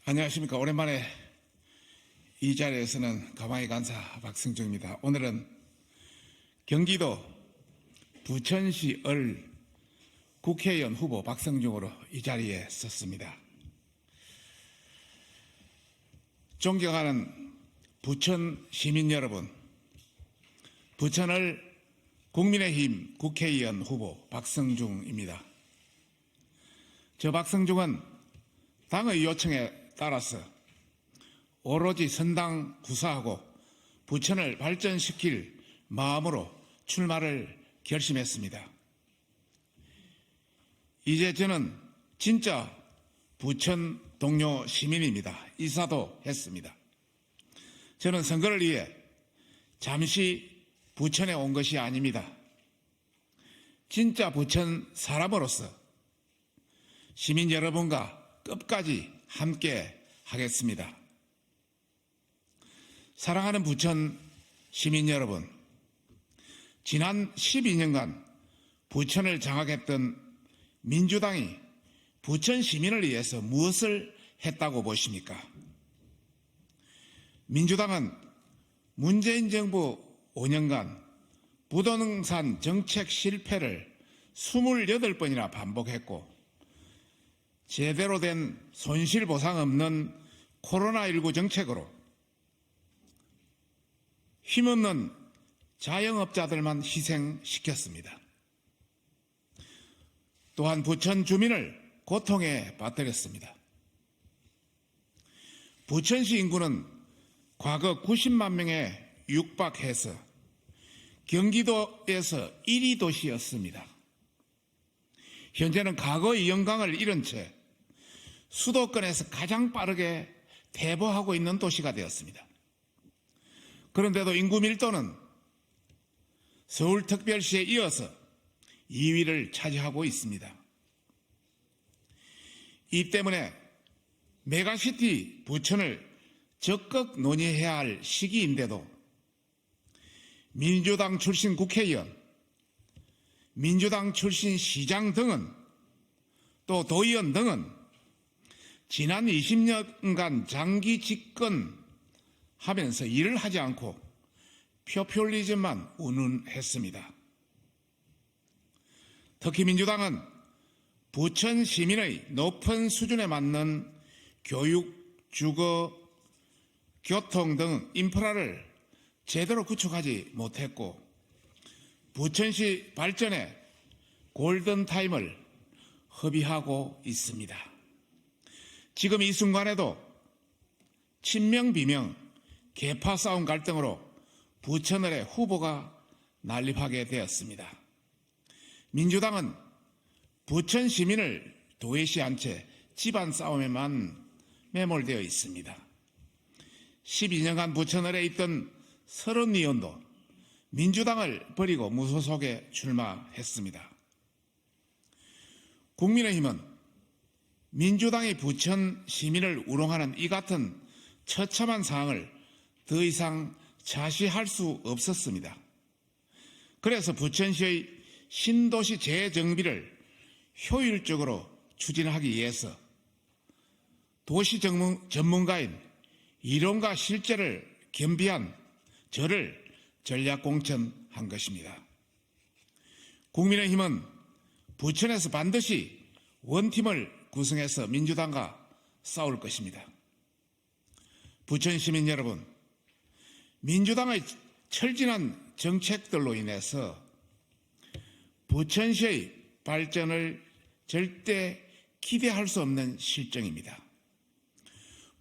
안녕하십니까. 오랜만에 이 자리에서는 가마의 간사 박승중입니다. 오늘은 경기도 부천시 을 국회의원 후보 박성중으로 이 자리에 섰습니다. 존경하는 부천 시민 여러분, 부천을 국민의힘 국회의원 후보 박성중입니다. 저 박성중은 당의 요청에 따라서 오로지 선당 구사하고 부천을 발전시킬 마음으로 출마를 결심했습니다. 이제 저는 진짜 부천 동료 시민입니다. 이사도 했습니다. 저는 선거를 위해 잠시 부천에 온 것이 아닙니다. 진짜 부천 사람으로서 시민 여러분과 끝까지 함께 하겠습니다. 사랑하는 부천 시민 여러분, 지난 12년간 부천을 장악했던 민주당이 부천 시민을 위해서 무엇을 했다고 보십니까? 민주당은 문재인 정부 5년간 부동산 정책 실패를 28번이나 반복했고 제대로 된 손실보상 없는 코로나19 정책으로 힘없는 자영업자들만 희생시켰습니다. 또한 부천 주민을 고통에 빠뜨렸습니다. 부천시 인구는 과거 90만 명에 육박해서 경기도에서 1위 도시였습니다. 현재는 과거의 영광을 잃은 채 수도권에서 가장 빠르게 대보하고 있는 도시가 되었습니다. 그런데도 인구 밀도는 서울특별시에 이어서 2위를 차지하고 있습니다. 이 때문에 메가시티 부천을 적극 논의해야 할 시기인데도 민주당 출신 국회의원, 민주당 출신 시장 등은 또 도의원 등은 지난 20년간 장기 집권하면서 일을 하지 않고 포퓰리즘만 운운했습니다. 특히 민주당은 부천 시민의 높은 수준에 맞는 교육, 주거, 교통 등 인프라를 제대로 구축하지 못했고 부천시 발전에 골든타임을 허비하고 있습니다. 지금 이 순간에도 친명 비명, 계파 싸움 갈등으로 부천을의 후보가 난립하게 되었습니다. 민주당은 부천 시민을 도외시한 채 집안 싸움에만 매몰되어 있습니다. 12년간 부천을에 있던 서른 의원도 민주당을 버리고 무소속에 출마했습니다. 국민의힘은 민주당이 부천 시민을 우롱하는 이 같은 처참한 상황을 더 이상 자시할 수 없었습니다. 그래서 부천시의 신도시 재정비를 효율적으로 추진하기 위해서 도시 전문가인 이론과 실제를 겸비한 저를 전략 공천한 것입니다. 국민의힘은 부천에서 반드시 원팀을 구성해서 민주당과 싸울 것입니다. 부천 시민 여러분, 민주당의 철진한 정책들로 인해서 부천시의 발전을 절대 기대할 수 없는 실정입니다.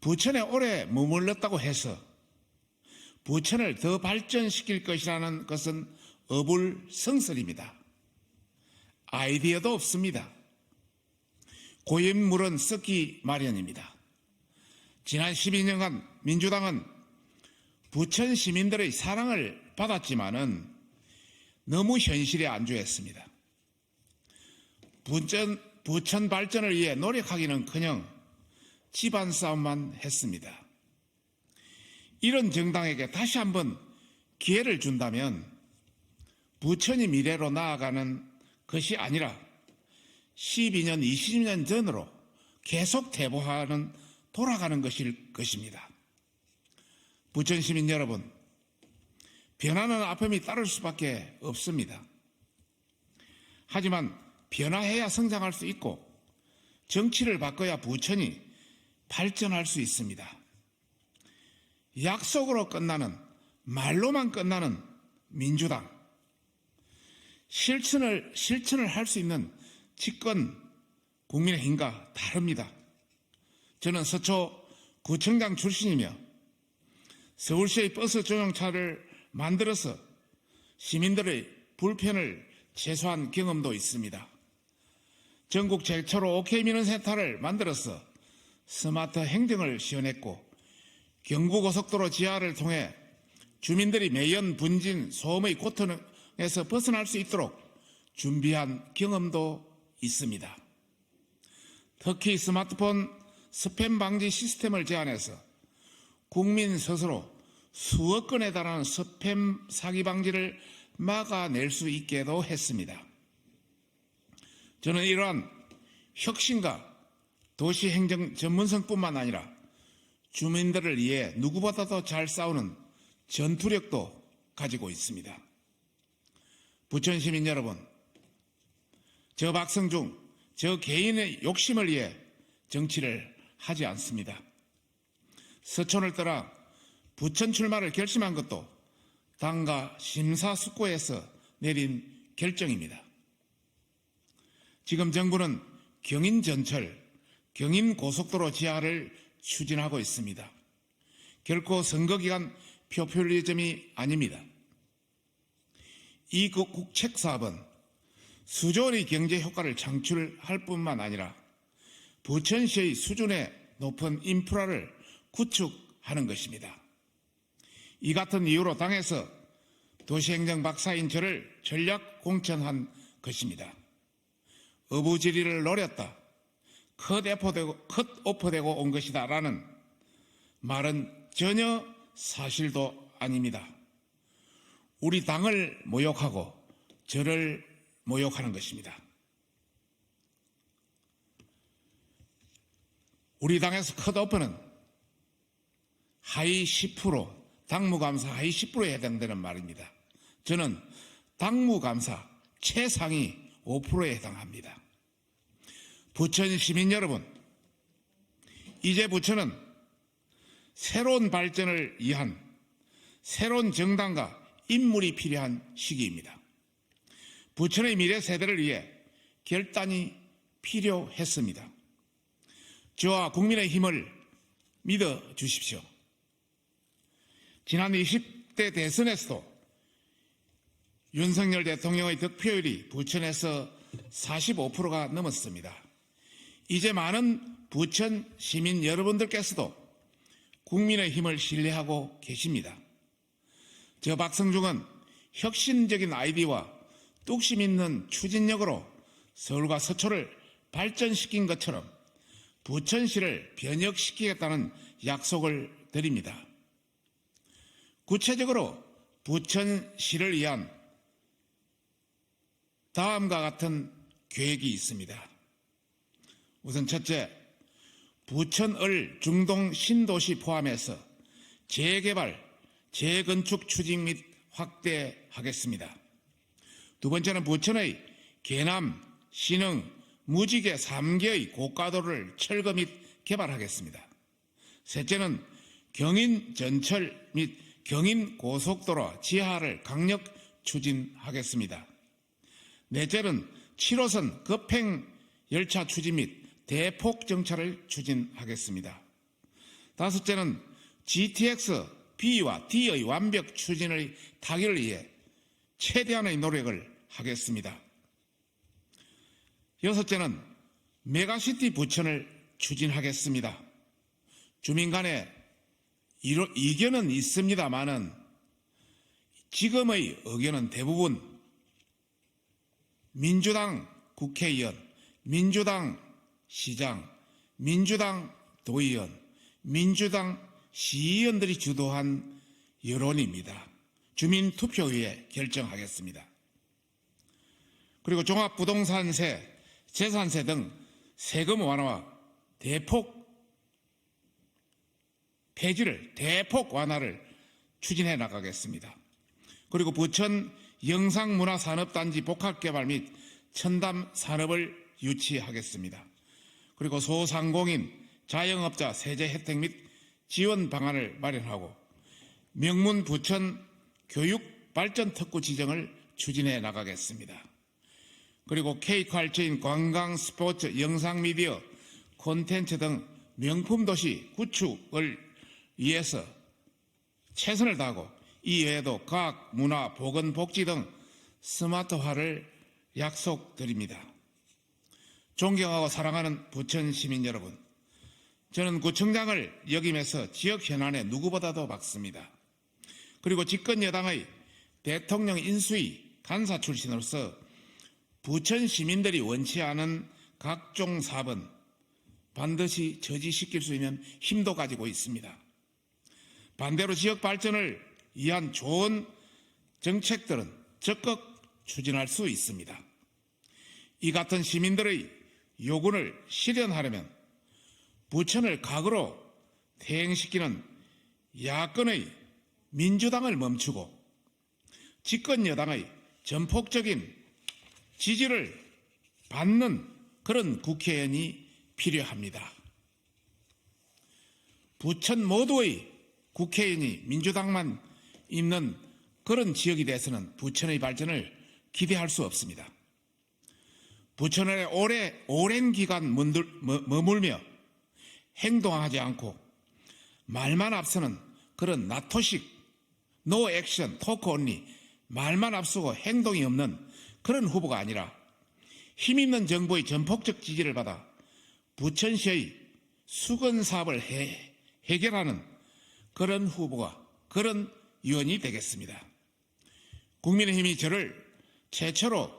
부천에 오래 머물렀다고 해서 부천을 더 발전시킬 것이라는 것은 어불성설입니다. 아이디어도 없습니다. 고인물은 썩기 마련입니다. 지난 12년간 민주당은 부천 시민들의 사랑을 받았지만은 너무 현실에 안주했습니다. 부천 발전을 위해 노력하기는커녕 집안 싸움만 했습니다. 이런 정당에게 다시 한번 기회를 준다면 부천이 미래로 나아가는 것이 아니라 12년, 20년 전으로 계속 대보하는 돌아가는 것일 것입니다. 부천 시민 여러분, 변화는 아픔이 따를 수밖에 없습니다. 하지만 변화해야 성장할 수 있고 정치를 바꿔야 부천이 발전할 수 있습니다. 약속으로 끝나는, 말로만 끝나는 민주당, 실천을 할 수 있는 집권 국민의힘과 다릅니다. 저는 서초 구청장 출신이며 서울시의 버스 전용차를 만들어서 시민들의 불편을 최소한 경험도 있습니다. 전국 최초로 OK민원센터를 만들어서 스마트 행정을 시연했고 경부고속도로 지하를 통해 주민들이 매연, 분진, 소음의 고통에서 벗어날 수 있도록 준비한 경험도 있습니다. 특히 스마트폰 스팸 방지 시스템을 제안해서 국민 스스로 수억 건에 달하는 스팸 사기 방지를 막아낼 수 있게도 했습니다. 저는 이러한 혁신과 도시행정 전문성뿐만 아니라 주민들을 위해 누구보다도 잘 싸우는 전투력도 가지고 있습니다. 부천 시민 여러분, 저 박성중, 저 개인의 욕심을 위해 정치를 하지 않습니다. 서촌을 떠나 부천 출마를 결심한 것도 당과 심사숙고해서 내린 결정입니다. 지금 정부는 경인 전철, 경인 고속도로 지하를 추진하고 있습니다. 결코 선거기간 포퓰리즘이 아닙니다. 이 국책 사업은 수조 원의 경제 효과를 창출할 뿐만 아니라 부천시의 수준의 높은 인프라를 구축하는 것입니다. 이 같은 이유로 당에서 도시행정 박사인 저를 전략 공천한 것입니다. 어부지리를 노렸다, 컷오프되고 온 것이다 라는 말은 전혀 사실도 아닙니다. 우리 당을 모욕하고 저를 모욕하는 것입니다. 우리 당에서 컷오프는 하위 10%, 당무감사 하위 10%에 해당되는 말입니다. 저는 당무감사 최상위 5%에 해당합니다. 부천 시민 여러분, 이제 부천은 새로운 발전을 위한 새로운 정당과 인물이 필요한 시기입니다. 부천의 미래 세대를 위해 결단이 필요했습니다. 저와 국민의힘을 믿어 주십시오. 지난 20대 대선에서도 윤석열 대통령의 득표율이 부천에서 45%가 넘었습니다. 이제 많은 부천 시민 여러분들께서도 국민의힘을 신뢰하고 계십니다. 저 박성중은 혁신적인 아이디어와 뚝심 있는 추진력으로 서울과 서초를 발전시킨 것처럼 부천시를 변혁시키겠다는 약속을 드립니다. 구체적으로 부천시를 위한 다음과 같은 계획이 있습니다. 우선 첫째, 부천을 중동 신도시 포함해서 재개발, 재건축 추진 및 확대하겠습니다. 두 번째는 부천의 계남, 신흥, 무지개 3개의 고가도로를 철거 및 개발하겠습니다. 셋째는 경인 전철 및 경인 고속도로 지하를 강력 추진하겠습니다. 넷째는 7호선 급행 열차 추진 및 대폭 정차를 추진하겠습니다. 다섯째는 GTX B와 D의 완벽 추진의 타결을 위해 최대한의 노력을 하겠습니다. 여섯째는 메가시티 부천을 추진하겠습니다. 주민 간에 이견은 있습니다마는 지금의 의견은 대부분 민주당 국회의원, 민주당 시장, 민주당 도의원, 민주당 시의원들이 주도한 여론입니다. 주민투표위에 결정하겠습니다. 그리고 종합부동산세, 재산세 등 세금 완화와 대폭 폐지를 대폭 완화를 추진해 나가겠습니다. 그리고 부천 영상문화산업단지 복합개발 및 첨단 산업을 유치하겠습니다. 그리고 소상공인, 자영업자 세제 혜택 및 지원 방안을 마련하고 명문 부천 교육 발전 특구 지정을 추진해 나가겠습니다. 그리고 K컬처인 관광, 스포츠, 영상미디어, 콘텐츠 등 명품 도시 구축을 위해서 최선을 다하고 이 외에도 과학, 문화, 보건, 복지 등 스마트화를 약속드립니다. 존경하고 사랑하는 부천 시민 여러분, 저는 구청장을 역임해서 지역 현안에 누구보다도 밝습니다. 그리고 집권 여당의 대통령 인수위 간사 출신으로서 부천 시민들이 원치 않은 각종 사업은 반드시 저지시킬 수 있는 힘도 가지고 있습니다. 반대로 지역 발전을 위한 좋은 정책들은 적극 추진할 수 있습니다. 이 같은 시민들의 요구를 실현하려면 부천을 각으로 퇴행시키는 야권의 민주당을 멈추고 집권 여당의 전폭적인 지지를 받는 그런 국회의원이 필요합니다. 부천 모두의 국회의원이 민주당만 있는 그런 지역이 돼서는 부천의 발전을 기대할 수 없습니다. 부천에 오랜 기간 머물며 행동하지 않고 말만 앞서는 그런 나토식 노 액션 토크 온리 말만 앞서고 행동이 없는 그런 후보가 아니라 힘있는 정부의 전폭적 지지를 받아 부천시의 수건 사업을 해결하는 그런 후보가 그런 의원이 되겠습니다. 국민의힘이 저를 최초로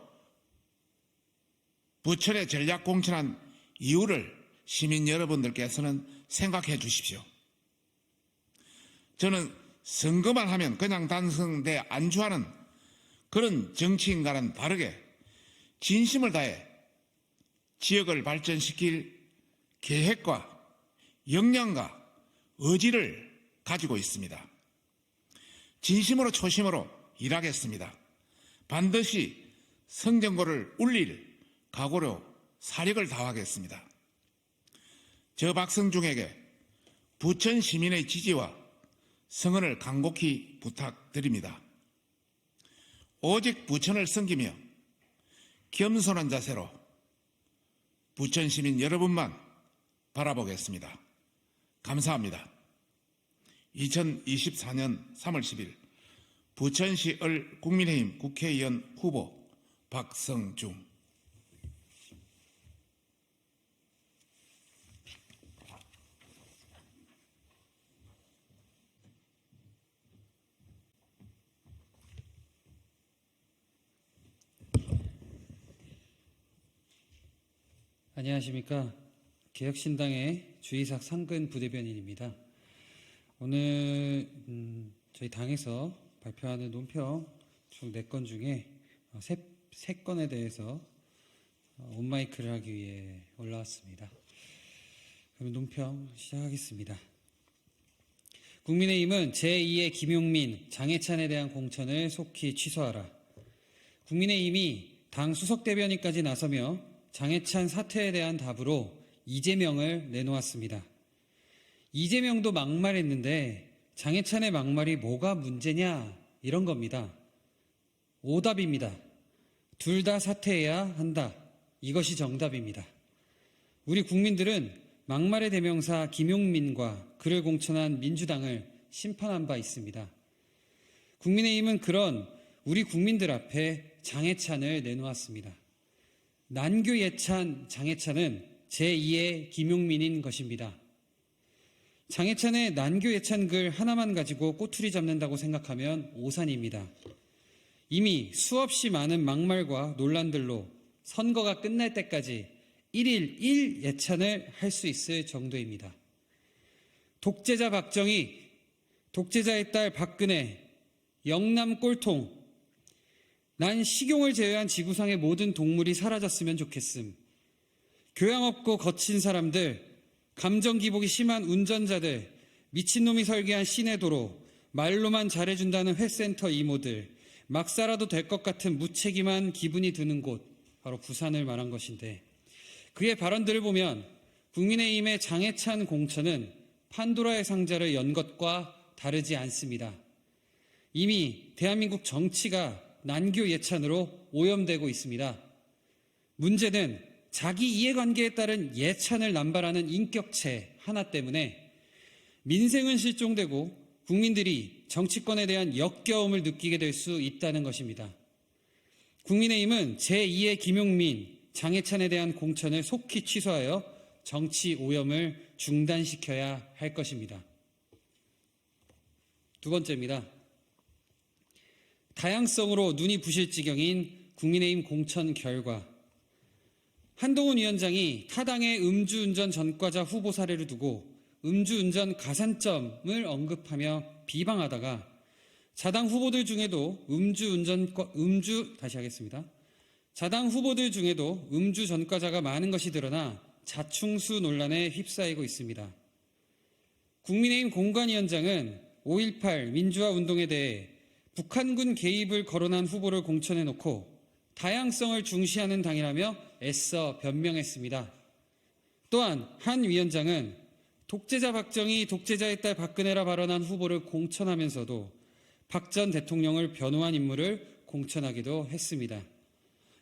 부천에 전략 공천한 이유를 시민 여러분들께서는 생각해 주십시오. 저는 선거만 하면 그냥 당선돼 안주하는 그런 정치인과는 다르게 진심을 다해 지역을 발전시킬 계획과 역량과 의지를 가지고 있습니다. 진심으로 초심으로 일하겠습니다. 반드시 성정고를 울릴 각오로 사력을 다하겠습니다. 저 박성중에게 부천 시민의 지지와 성원을 간곡히 부탁드립니다. 오직 부천을 섬기며 겸손한 자세로 부천 시민 여러분만 바라보겠습니다. 감사합니다. 2024년 3월 10일 부천시을 국민의힘 국회의원 후보 박성중. 안녕하십니까. 개혁신당의 주이삭 상근 부대변인입니다. 오늘 저희 당에서 발표하는 논평 총 4건 중에 3건에 대해서 온마이크를 하기 위해 올라왔습니다. 그럼 논평 시작하겠습니다. 국민의힘은 제2의 김용민, 장해찬에 대한 공천을 속히 취소하라. 국민의힘이 당 수석대변인까지 나서며 장해찬 사퇴에 대한 답으로 이재명을 내놓았습니다. 이재명도 막말했는데 장해찬의 막말이 뭐가 문제냐 이런 겁니다. 오답입니다. 둘 다 사퇴해야 한다. 이것이 정답입니다. 우리 국민들은 막말의 대명사 김용민과 그를 공천한 민주당을 심판한 바 있습니다. 국민의힘은 그런 우리 국민들 앞에 장해찬을 내놓았습니다. 난교예찬 장해찬은 제2의 김용민인 것입니다. 장해찬의 난교예찬 글 하나만 가지고 꼬투리 잡는다고 생각하면 오산입니다. 이미 수없이 많은 막말과 논란들로 선거가 끝날 때까지 1일 1예찬을 할 수 있을 정도입니다. 독재자 박정희, 독재자의 딸 박근혜, 영남 꼴통, 난 식용을 제외한 지구상의 모든 동물이 사라졌으면 좋겠음. 교양 없고 거친 사람들, 감정 기복이 심한 운전자들, 미친놈이 설계한 시내도로, 말로만 잘해준다는 회센터 이모들, 막 살아도 될 것 같은 무책임한 기분이 드는 곳, 바로 부산을 말한 것인데, 그의 발언들을 보면 국민의힘의 장해찬 공천은 판도라의 상자를 연 것과 다르지 않습니다. 이미 대한민국 정치가 난교 예찬으로 오염되고 있습니다. 문제는 자기 이해관계에 따른 예찬을 남발하는 인격체 하나 때문에 민생은 실종되고 국민들이 정치권에 대한 역겨움을 느끼게 될 수 있다는 것입니다. 국민의힘은 제2의 김용민, 장해찬에 대한 공천을 속히 취소하여 정치 오염을 중단시켜야 할 것입니다. 두 번째입니다. 다양성으로 눈이 부실 지경인 국민의힘 공천 결과. 한동훈 위원장이 타당의 음주운전 전과자 후보 사례를 두고 음주운전 가산점을 언급하며 비방하다가 자당 후보들 중에도 자당 후보들 중에도 음주 전과자가 많은 것이 드러나 자충수 논란에 휩싸이고 있습니다. 국민의힘 공관위원장은 5.18 민주화 운동에 대해 북한군 개입을 거론한 후보를 공천해놓고 다양성을 중시하는 당이라며 애써 변명했습니다. 또한 한 위원장은 독재자 박정희, 독재자의 딸 박근혜라 발언한 후보를 공천하면서도 박 전 대통령을 변호한 인물을 공천하기도 했습니다.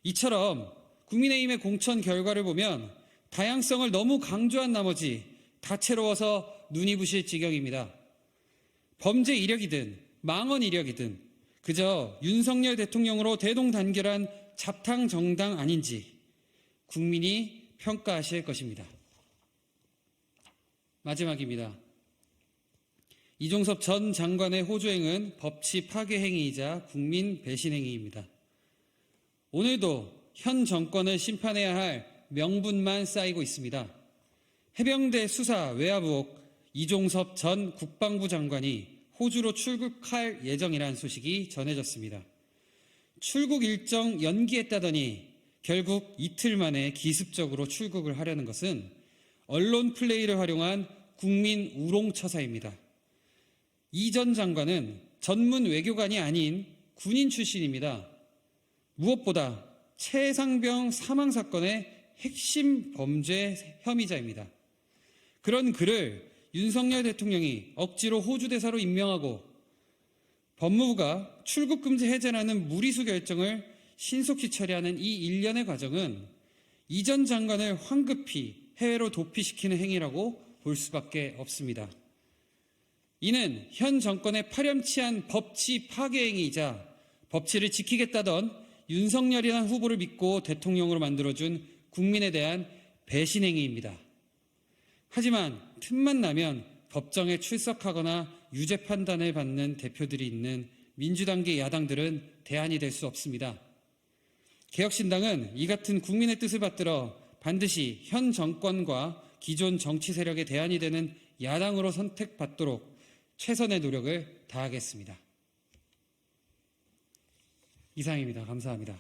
이처럼 국민의힘의 공천 결과를 보면 다양성을 너무 강조한 나머지 다채로워서 눈이 부실 지경입니다. 범죄 이력이든 망언 이력이든 그저 윤석열 대통령으로 대동단결한 잡탕 정당 아닌지 국민이 평가하실 것입니다. 마지막입니다. 이종섭 전 장관의 호주행은 법치 파괴 행위이자 국민 배신 행위입니다. 오늘도 현 정권을 심판해야 할 명분만 쌓이고 있습니다. 해병대 수사 외압 의혹 이종섭 전 국방부 장관이 호주로 출국할 예정이라는 소식이 전해졌습니다. 출국 일정 연기했다더니 결국 이틀 만에 기습적으로 출국을 하려는 것은 언론 플레이를 활용한 국민 우롱처사입니다. 이 전 장관은 전문 외교관이 아닌 군인 출신입니다. 무엇보다 최상병 사망 사건의 핵심 범죄 혐의자입니다. 그런 그를 윤석열 대통령이 억지로 호주 대사로 임명하고 법무부가 출국 금지 해제라는 무리수 결정을 신속히 처리하는 이 일련의 과정은 이 전 장관을 황급히 해외로 도피시키는 행위라고 볼 수밖에 없습니다. 이는 현 정권의 파렴치한 법치 파괴 행위이자 법치를 지키겠다던 윤석열이라는 후보를 믿고 대통령으로 만들어준 국민에 대한 배신 행위입니다. 하지만 틈만 나면 법정에 출석하거나 유죄 판단을 받는 대표들이 있는 민주당계 야당들은 대안이 될 수 없습니다. 개혁신당은 이 같은 국민의 뜻을 받들어 반드시 현 정권과 기존 정치 세력의 대안이 되는 야당으로 선택받도록 최선의 노력을 다하겠습니다. 이상입니다. 감사합니다.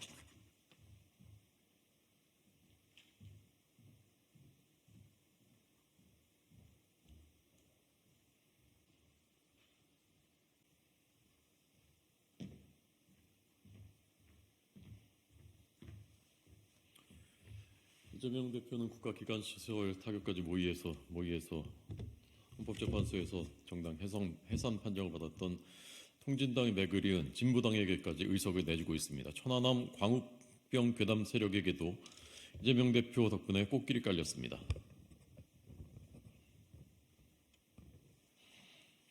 이재명 대표는 국가기관 시설 타격까지 모의해서 헌법재판소에서 정당 해산 판정을 받았던 통진당의 맥을 이은 진보당에게까지 의석을 내주고 있습니다. 천안함 광우병 괴담 세력에게도 이재명 대표 덕분에 꽃길이 깔렸습니다.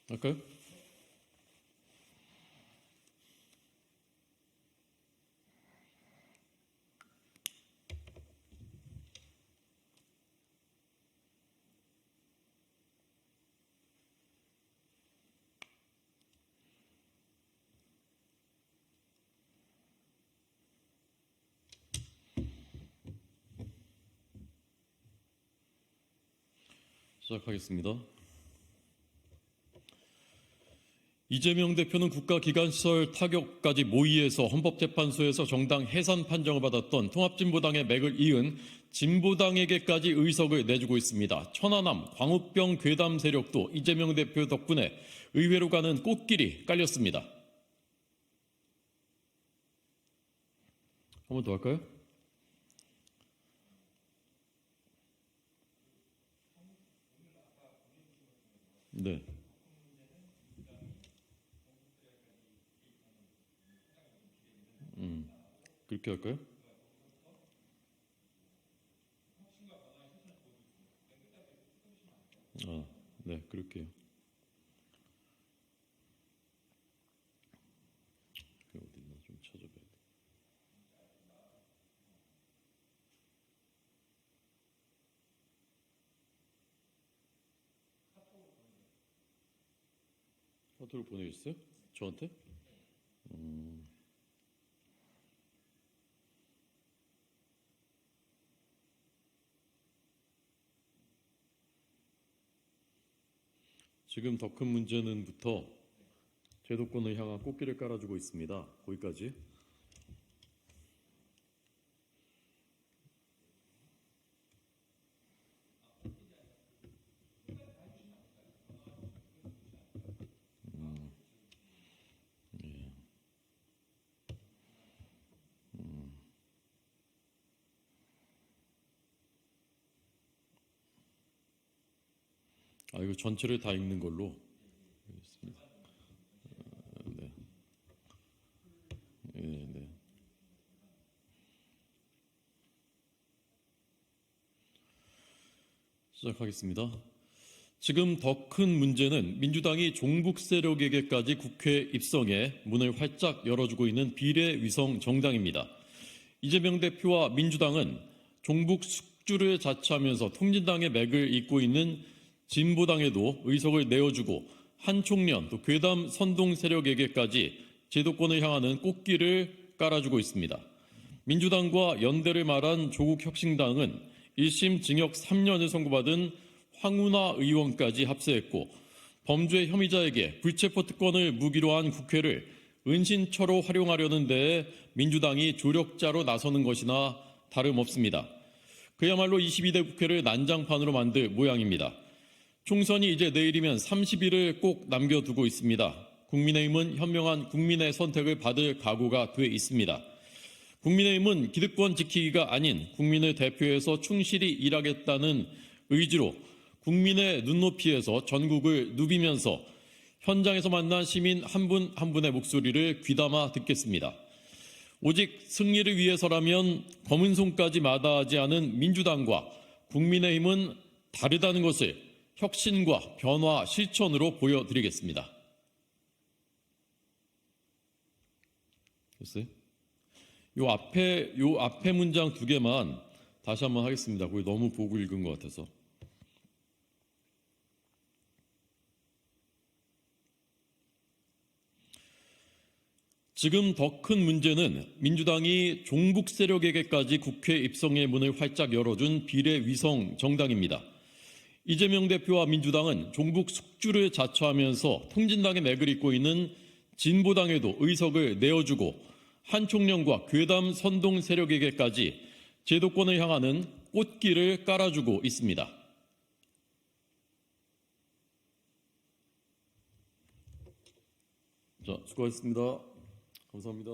할까요? 시작하겠습니다. 이재명 대표는 국가기관시설 타격까지 모의해서 헌법재판소에서 정당 해산 판정을 받았던 통합진보당의 맥을 이은 진보당에게까지 의석을 내주고 있습니다. 천안함, 광우병 괴담 세력도 이재명 대표 덕분에 의회로 가는 꽃길이 깔렸습니다. 한 번 더 할까요? 네. 그렇게 할까요? 네, 그렇게요. 어디 있나 좀 찾아봐야 돼. 카톡을 보내주세요? 저한테? 지금 더 큰 문제는부터 제도권을 향한 꽃길을 깔아주고 있습니다. 거기까지. 이거 전체를 다 읽는 걸로 하겠습니다. 네. 네, 네. 시작하겠습니다. 지금 더 큰 문제는 민주당이 종북 세력에게까지 국회 입성에 문을 활짝 열어주고 있는 비례위성 정당입니다. 이재명 대표와 민주당은 종북 숙주를 자처하면서 통진당의 맥을 잇고 있는 진보당에도 의석을 내어주고 한총련 또 괴담 선동 세력에게까지 제도권을 향하는 꽃길을 깔아주고 있습니다. 민주당과 연대를 말한 조국혁신당은 1심 징역 3년을 선고받은 황운하 의원까지 합세했고 범죄 혐의자에게 불체포 특권을 무기로 한 국회를 은신처로 활용하려는 데에 민주당이 조력자로 나서는 것이나 다름없습니다. 그야말로 22대 국회를 난장판으로 만들 모양입니다. 총선이 이제 내일이면 30일을 꼭 남겨두고 있습니다. 국민의힘은 현명한 국민의 선택을 받을 각오가 돼 있습니다. 국민의힘은 기득권 지키기가 아닌 국민을 대표해서 충실히 일하겠다는 의지로 국민의 눈높이에서 전국을 누비면서 현장에서 만난 시민 한 분 한 분의 목소리를 귀담아 듣겠습니다. 오직 승리를 위해서라면 검은 손까지 마다하지 않은 민주당과 국민의힘은 다르다는 것을 혁신과 변화 실천으로 보여드리겠습니다. 됐어요? 요 앞에 문장 2개만 다시 한번 하겠습니다. 거기 너무 보고 읽은 것 같아서. 지금 더 큰 문제는 민주당이 종북 세력에게까지 국회 입성의 문을 활짝 열어준 비례위성 정당입니다. 이재명 대표와 민주당은 종북 숙주를 자처하면서 통진당의 맥을 잇고 있는 진보당에도 의석을 내어주고 한총련과 괴담 선동 세력에게까지 제도권을 향하는 꽃길을 깔아주고 있습니다. 자, 수고하셨습니다. 감사합니다.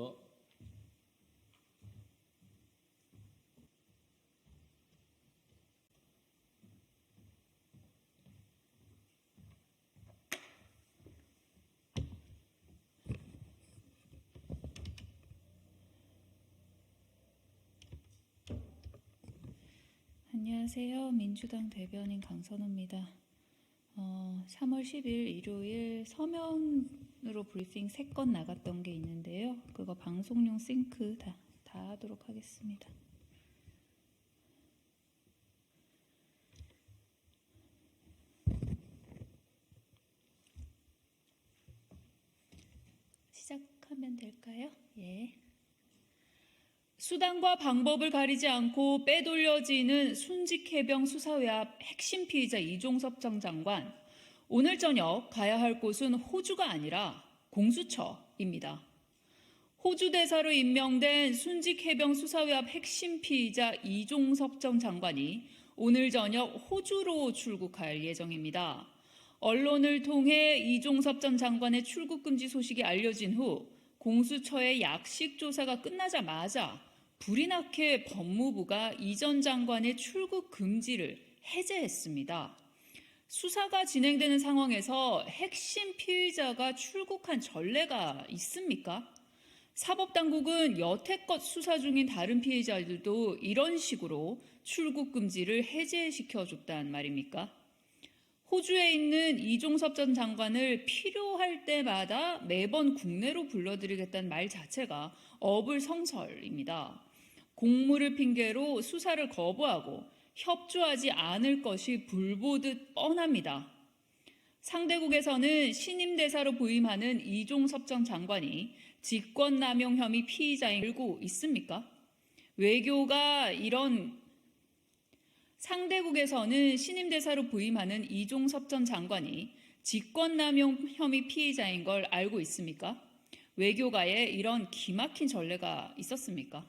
안녕하세요. 민주당 대변인 강선우입니다. 3월 10일 일요일 서면으로 브리핑 3건 나갔던 게 있는데요. 그거 방송용 싱크 다 하도록 하겠습니다. 시작하면 될까요? 예. 수단과 방법을 가리지 않고 빼돌려지는 순직해병 수사외압 핵심 피의자 이종섭 전 장관. 오늘 저녁 가야 할 곳은 호주가 아니라 공수처입니다. 호주 대사로 임명된 순직해병수사회합 핵심 피의자 이종섭 전 장관이 오늘 저녁 호주로 출국할 예정입니다. 언론을 통해 이종섭 전 장관의 출국 금지 소식이 알려진 후 공수처의 약식 조사가 끝나자마자 불이 나게 법무부가 이 전 장관의 출국 금지를 해제했습니다. 수사가 진행되는 상황에서 핵심 피의자가 출국한 전례가 있습니까? 사법당국은 여태껏 수사 중인 다른 피의자들도 이런 식으로 출국 금지를 해제시켜줬단 말입니까? 호주에 있는 이종섭 전 장관을 필요할 때마다 매번 국내로 불러들이겠다는 말 자체가 어불성설입니다. 공무를 핑계로 수사를 거부하고 협조하지 않을 것이 불보듯 뻔합니다. 상대국에서는 신임 대사로 부임하는 이종섭 전 장관이 직권남용 혐의 피의자인 알고 있습니까? 상대국에서는 신임 대사로 부임하는 이종섭 전 장관이 직권남용 혐의 피의자인 걸 알고 있습니까? 외교가에 이런 기막힌 전례가 있었습니까?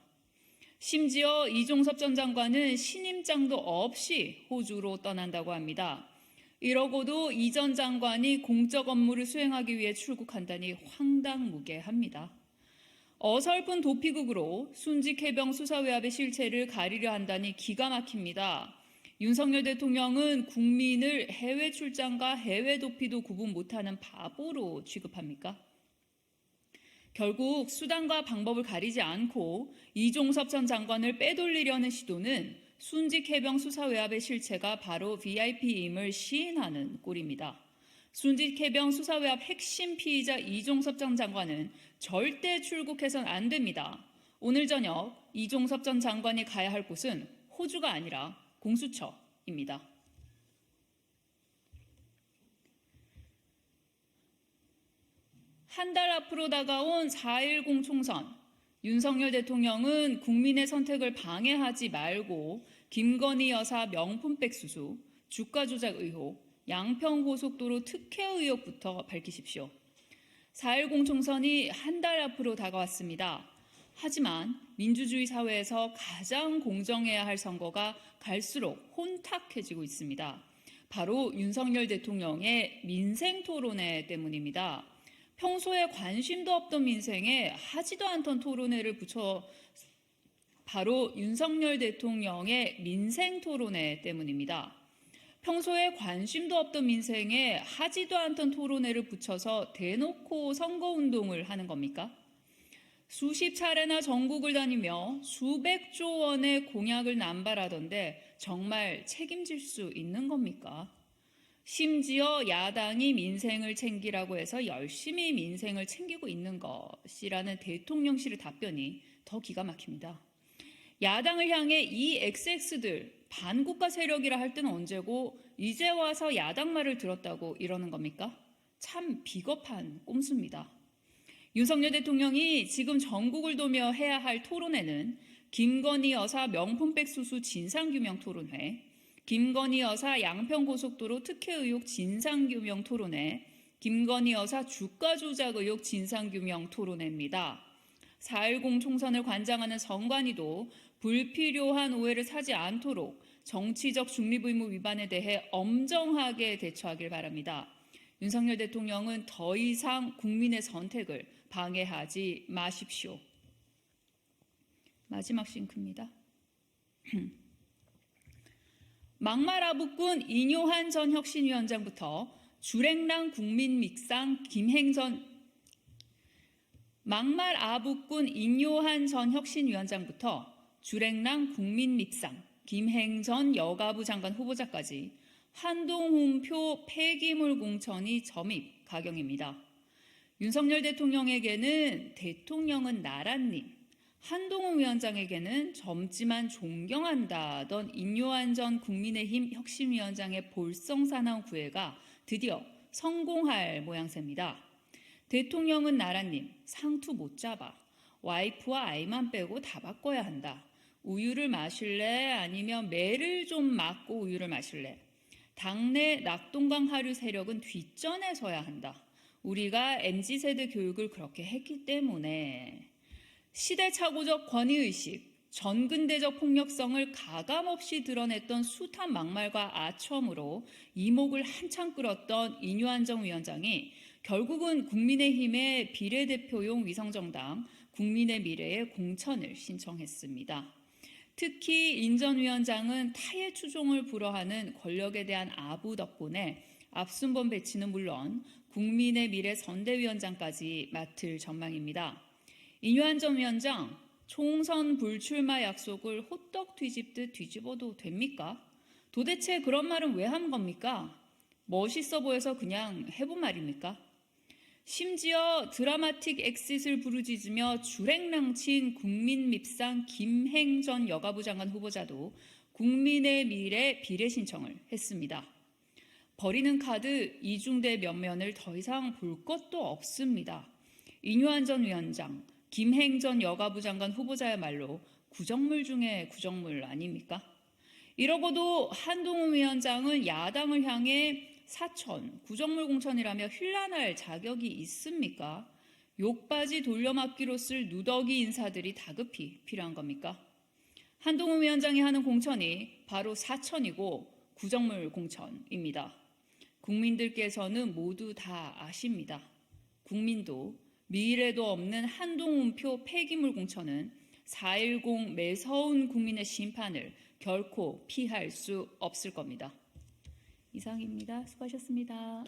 심지어 이종섭 전 장관은 신임장도 없이 호주로 떠난다고 합니다. 이러고도 이 전 장관이 공적 업무를 수행하기 위해 출국한다니 황당무계합니다. 어설픈 도피국으로 순직해병 수사외압의 실체를 가리려 한다니 기가 막힙니다. 윤석열 대통령은 국민을 해외 출장과 해외 도피도 구분 못하는 바보로 취급합니까? 결국 수단과 방법을 가리지 않고 이종섭 전 장관을 빼돌리려는 시도는 순직해병 수사외압의 실체가 바로 VIP임을 시인하는 꼴입니다. 순직해병 수사외압 핵심 피의자 이종섭 전 장관은 절대 출국해서는 안 됩니다. 오늘 저녁 이종섭 전 장관이 가야 할 곳은 호주가 아니라 공수처입니다. 한 달 앞으로 다가온 4.10 총선, 윤석열 대통령은 국민의 선택을 방해하지 말고 김건희 여사 명품백 수수, 주가 조작 의혹, 양평고속도로 특혜 의혹부터 밝히십시오. 4.10 총선이 한 달 앞으로 다가왔습니다. 하지만 민주주의 사회에서 가장 공정해야 할 선거가 갈수록 혼탁해지고 있습니다. 바로 윤석열 대통령의 민생 토론회 때문입니다. 평소에 관심도 없던 민생에 하지도 않던 토론회를 붙여 바로 윤석열 대통령의 민생 토론회 때문입니다. 평소에 관심도 없던 민생에 하지도 않던 토론회를 붙여서 대놓고 선거운동을 하는 겁니까? 수십 차례나 전국을 다니며 수백조 원의 공약을 남발하던데 정말 책임질 수 있는 겁니까? 심지어 야당이 민생을 챙기라고 해서 열심히 민생을 챙기고 있는 것이라는 대통령실의 답변이 더 기가 막힙니다. 야당을 향해 이 XX들 반국가 세력이라 할 때는 언제고 이제 와서 야당 말을 들었다고 이러는 겁니까? 참 비겁한 꼼수입니다. 윤석열 대통령이 지금 전국을 도며 해야 할 토론회는 김건희 여사 명품백 수수 진상규명 토론회, 김건희 여사 양평고속도로 특혜 의혹 진상규명 토론회, 김건희 여사 주가 조작 의혹 진상규명 토론회입니다. 4.10 총선을 관장하는 선관위도 불필요한 오해를 사지 않도록 정치적 중립의무 위반에 대해 엄정하게 대처하길 바랍니다. 윤석열 대통령은 더 이상 국민의 선택을 방해하지 마십시오. 마지막 싱크입니다. 막말 아부꾼 인효한 전 혁신위원장부터 주랭랑 국민믹상 막말 아부꾼 인효한 전 혁신위원장부터 주랭랑 국민믹상 김행전 여가부 장관 후보자까지 한동훈표 폐기물 공천이 점입 가경입니다. 윤석열 대통령에게는 대통령은 나라님, 한동훈 위원장에게는 젊지만 존경한다던 인효한 전 국민의힘 혁신위원장의 볼성사나운 구애가 드디어 성공할 모양새입니다. 대통령은 나라님, 상투 못 잡아. 와이프와 아이만 빼고 다 바꿔야 한다. 우유를 마실래? 아니면 매를 좀 맞고 우유를 마실래? 당내 낙동강 하류 세력은 뒷전에 서야 한다. 우리가 MZ세대 교육을 그렇게 했기 때문에 시대착오적 권위의식, 전근대적 폭력성을 가감없이 드러냈던 숱한 막말과 아첨으로 이목을 한창 끌었던 인유한정 위원장이 결국은 국민의힘의 비례대표용 위성정당 국민의 미래에 공천을 신청했습니다. 특히 인 전 위원장은 타의 추종을 불허하는 권력에 대한 아부 덕분에 앞순번 배치는 물론 국민의 미래 선대위원장까지 맡을 전망입니다. 인유한 전 위원장, 총선 불출마 약속을 호떡 뒤집듯 뒤집어도 됩니까? 도대체 그런 말은 왜 한 겁니까? 멋있어 보여서 그냥 해본 말입니까? 심지어 드라마틱 엑싯을 부르짖으며 주랭랑친 국민 밉상 김행 전 여가부 장관 후보자도 국민의 미래 비례 신청을 했습니다. 버리는 카드 이중대 면면을 더 이상 볼 것도 없습니다. 인유한 전 위원장, 김행 전 여가부 장관 후보자야말로 구정물 중에 구정물 아닙니까? 이러고도 한동훈 위원장은 야당을 향해 사천, 구정물 공천이라며 힐난할 자격이 있습니까? 욕바지 돌려막기로 쓸 누더기 인사들이 다급히 필요한 겁니까? 한동훈 위원장이 하는 공천이 바로 사천이고 구정물 공천입니다. 국민들께서는 모두 다 아십니다. 국민도 미래도 없는 한동훈표 폐기물 공천은 4.10 매서운 국민의 심판을 결코 피할 수 없을 겁니다. 이상입니다. 수고하셨습니다.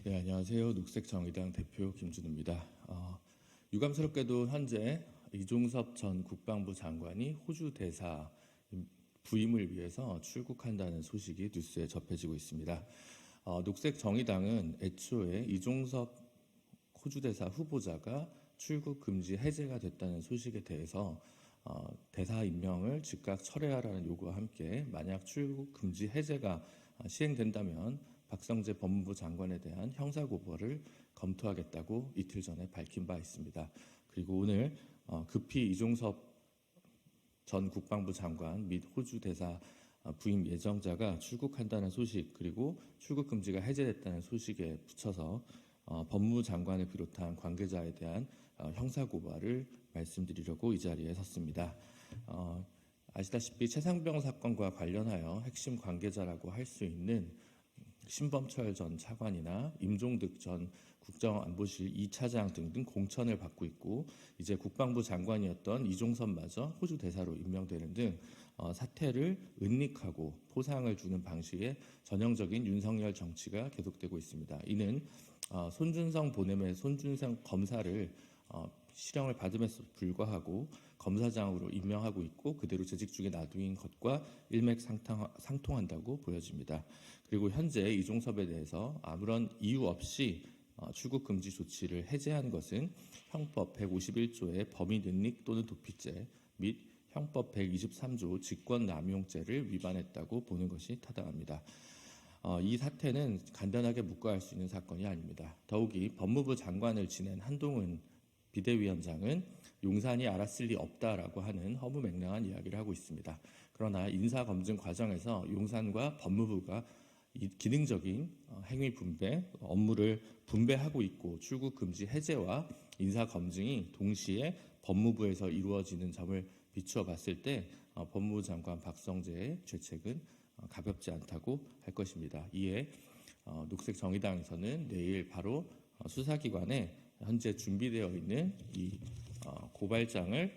네, 안녕하세요. 녹색정의당 대표 김준우입니다. 유감스럽게도 현재 이종섭 전 국방부 장관이 호주 대사 부임을 위해서 출국한다는 소식이 뉴스에 접해지고 있습니다. 녹색정의당은 애초에 이종섭 호주 대사 후보자가 출국 금지 해제가 됐다는 소식에 대해서 대사 임명을 즉각 철회하라는 요구와 함께 만약 출국 금지 해제가 시행된다면 박성재 법무부 장관에 대한 형사고발을 검토하겠다고 이틀 전에 밝힌 바 있습니다. 그리고 오늘 급히 이종섭 전 국방부 장관 및 호주 대사 부임 예정자가 출국한다는 소식 그리고 출국 금지가 해제됐다는 소식에 붙여서 법무부 장관을 비롯한 관계자에 대한 형사고발을 말씀드리려고 이 자리에 섰습니다. 아시다시피 최상병 사건과 관련하여 핵심 관계자라고 할 수 있는 신범철 전 차관이나 임종득 전 국정안보실 2차장 등등 공천을 받고 있고 이제 국방부 장관이었던 이종섭마저 호주 대사로 임명되는 등 사태를 은닉하고 포상을 주는 방식의 전형적인 윤석열 정치가 계속되고 있습니다. 이는 손준성 보냄의 손준성 검사를 실형을 받음에도 불구하고 검사장으로 임명하고 있고 그대로 재직 중에 놔두인 것과 일맥상통한다고 보여집니다. 그리고 현재 이종섭에 대해서 아무런 이유 없이 출국 금지 조치를 해제한 것은 형법 151조의 범인 은닉 또는 도피죄 및 형법 123조 직권남용죄를 위반했다고 보는 것이 타당합니다. 이 사태는 간단하게 묵과할 수 있는 사건이 아닙니다. 더욱이 법무부 장관을 지낸 한동훈 비대위원장은 용산이 알았을 리 없다라고 하는 허무맹랑한 이야기를 하고 있습니다. 그러나 인사검증 과정에서 용산과 법무부가 기능적인 행위 분배, 업무를 분배하고 있고 출국 금지 해제와 인사검증이 동시에 법무부에서 이루어지는 점을 비추어 봤을 때 법무부 장관 박성재의 죄책은 가볍지 않다고 할 것입니다. 이에 녹색정의당에서는 내일 바로 수사기관에 현재 준비되어 있는 이 고발장을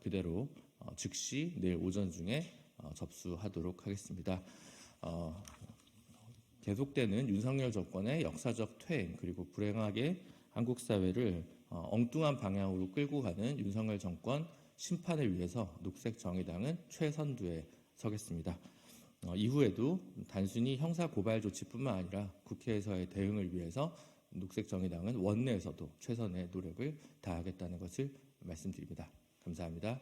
그대로 즉시 내일 오전 중에 접수하도록 하겠습니다. 계속되는 윤석열 정권의 역사적 퇴행 그리고 불행하게 한국 사회를 엉뚱한 방향으로 끌고 가는 윤석열 정권 심판을 위해서 녹색정의당은 최선두에 서겠습니다. 이후에도 단순히 형사 고발 조치뿐만 아니라 국회에서의 대응을 위해서 녹색정의당은 원내에서도 최선의 노력을 다하겠다는 것을 말씀드립니다. 감사합니다.